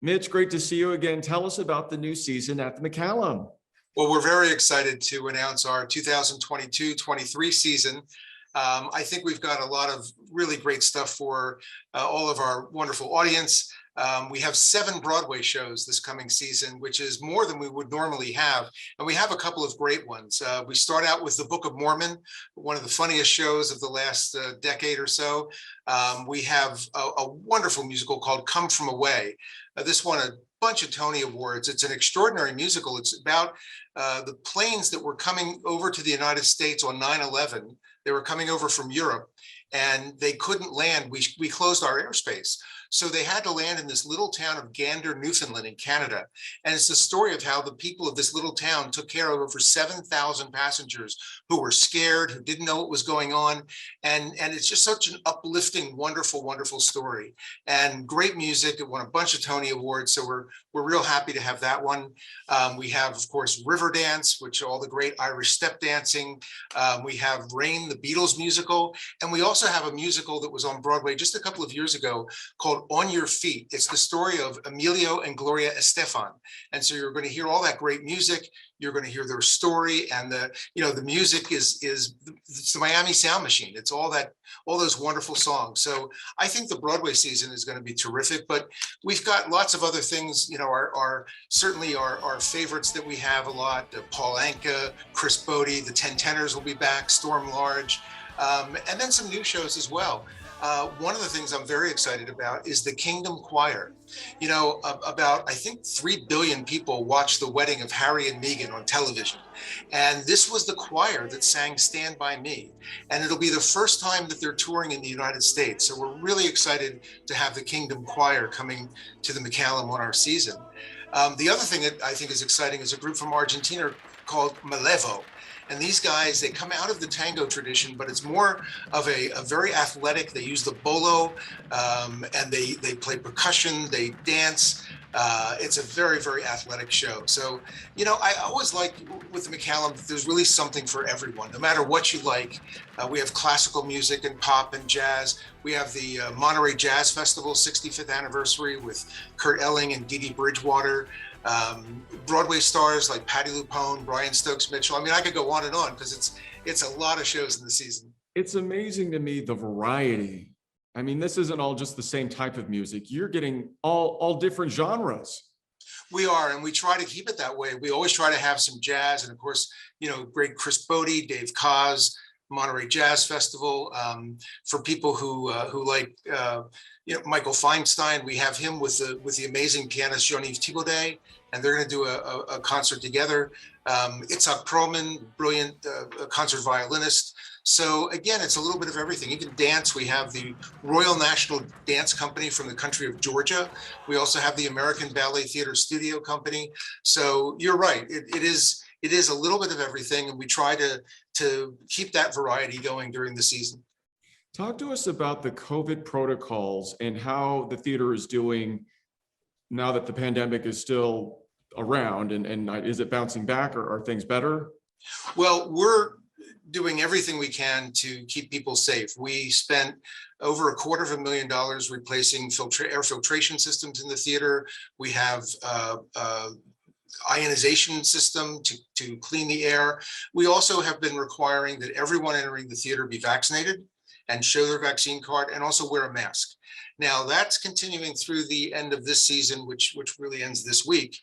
Mitch, great to see you again. Tell us about the new season at the Mccallum. Well, we're very excited to announce our 2022-23 season. I think we've got a lot of really great stuff for all of our wonderful audience. We have 7 Broadway shows this coming season, which is more than we would normally have. And we have a couple of great ones. We start out with the Book of Mormon, one of the funniest shows of the last decade or so. We have a wonderful musical called Come From Away. This won a bunch of Tony Awards. It's an extraordinary musical. It's about the planes that were coming over to the United States on 9/11. They were coming over from Europe and they couldn't land. We closed our airspace. So they had to land in this little town of Gander, Newfoundland in Canada. And it's the story of how the people of this little town took care of over 7,000 passengers who were scared, who didn't know what was going on. And it's just such an uplifting, wonderful, wonderful story. And great music. It won a bunch of Tony Awards. So we're real happy to have that one. We have, of course, Riverdance, which all the great Irish step dancing. We have Rain, the Beatles musical. And we also have a musical that was on Broadway just a couple of years ago called On Your Feet. It's the story of Emilio and Gloria Estefan. And so you're going to hear all that great music. You're going to hear their story, and the music is it's the Miami Sound Machine. It's all those wonderful songs. So I think the Broadway season is going to be terrific, but we've got lots of other things, certainly our favorites that we have a lot. Paul Anka, Chris Bodie, the Ten Tenors will be back, Storm Large, and then some new shows as well. One of the things I'm very excited about is the Kingdom Choir. About, I think, 3 billion people watched the wedding of Harry and Meghan on television. And this was the choir that sang Stand By Me. And it'll be the first time that they're touring in the United States. So we're really excited to have the Kingdom Choir coming to the Mccallum on our season. The other thing that I think is exciting is a group from Argentina called Malevo. And these guys, they come out of the tango tradition, but it's more of a very athletic. They use the bolo, and they play percussion, they dance. It's a very, very athletic show. So, I always like with the Mccallum, there's really something for everyone, no matter what you like. We have classical music and pop and jazz. We have the Monterey Jazz Festival 65th anniversary with Kurt Elling and Dee Dee Bridgewater. Broadway stars like Patti LuPone, Brian Stokes Mitchell. I mean, I could go on and on because it's a lot of shows in the season. It's amazing to me, the variety. I mean, this isn't all just the same type of music. You're getting all different genres. We are, and we try to keep it that way. We always try to have some jazz, and of course, great Chris Bodie, Dave Koz, Monterey Jazz Festival. For people who like Michael Feinstein, we have him with the amazing pianist Jean-Yves Thibaudet, and they're going to do a concert together. Itzhak Perlman, brilliant concert violinist. So again, it's a little bit of everything. Even dance, we have the Royal National Dance Company from the country of Georgia. We also have the American Ballet Theater Studio Company. So you're right, it is a little bit of everything, and we try to keep that variety going during the season. Talk to us about the COVID protocols and how the theater is doing now that the pandemic is still around, and is it bouncing back, or are things better? Well, we're doing everything we can to keep people safe. We spent over $250,000 replacing air filtration systems in the theater. We have ionization system to clean the air. We also have been requiring that everyone entering the theater be vaccinated and show their vaccine card, and also wear a mask. Now that's continuing through the end of this season, which really ends this week.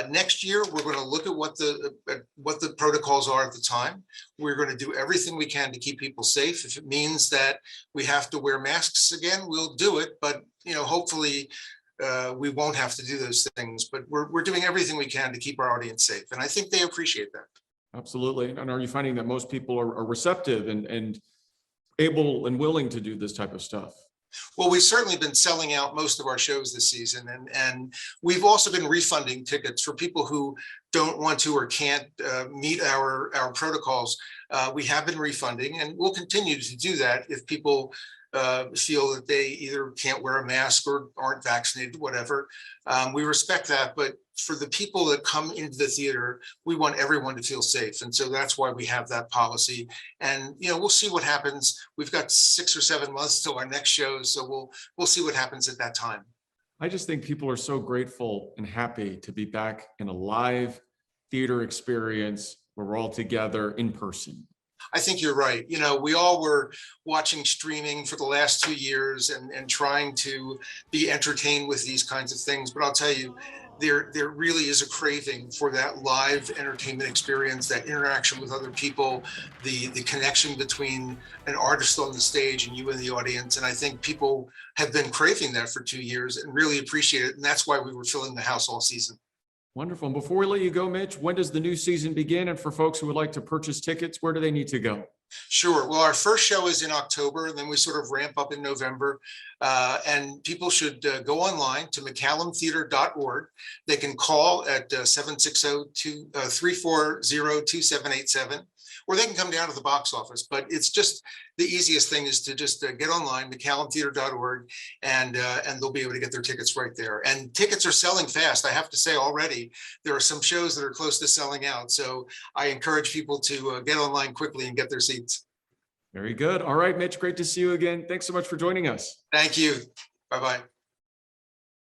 Next year, we're going to look at what the protocols are at the time. We're going to do everything we can to keep people safe. If it means that we have to wear masks again, we'll do it. But hopefully, we won't have to do those things. But we're doing everything we can to keep our audience safe, and I think they appreciate that. Absolutely. And are you finding that most people are receptive and able and willing to do this type of stuff? Well, we've certainly been selling out most of our shows this season, and we've also been refunding tickets for people who don't want to or can't meet our protocols. We have been refunding, and we'll continue to do that if people feel that they either can't wear a mask or aren't vaccinated, whatever. We respect that, but for the people that come into the theater, we want everyone to feel safe. And so that's why we have that policy. And, we'll see what happens. We've got 6 or 7 months till our next show. So we'll see what happens at that time. I just think people are so grateful and happy to be back in a live theater experience where we're all together in person. I think you're right. You know, we all were watching streaming for the last 2 years and trying to be entertained with these kinds of things. But I'll tell you, there really is a craving for that live entertainment experience, that interaction with other people, the connection between an artist on the stage and you in the audience. And I think people have been craving that for 2 years and really appreciate it. And that's why we were filling the house all season. Wonderful. And before we let you go, Mitch, when does the new season begin? And for folks who would like to purchase tickets, where do they need to go? Sure. Well, our first show is in October, and then we sort of ramp up in November. And people should go online to mccallumtheater.org. They can call at 760-340-2787, or they can come down to the box office. But it's just the easiest thing is to just get online, mccallumtheater.org, and they'll be able to get their tickets right there. And tickets are selling fast. I have to say already, there are some shows that are close to selling out. So I encourage people to get online quickly and get their seats. Very good. All right, Mitch, great to see you again. Thanks so much for joining us. Thank you. Bye-bye.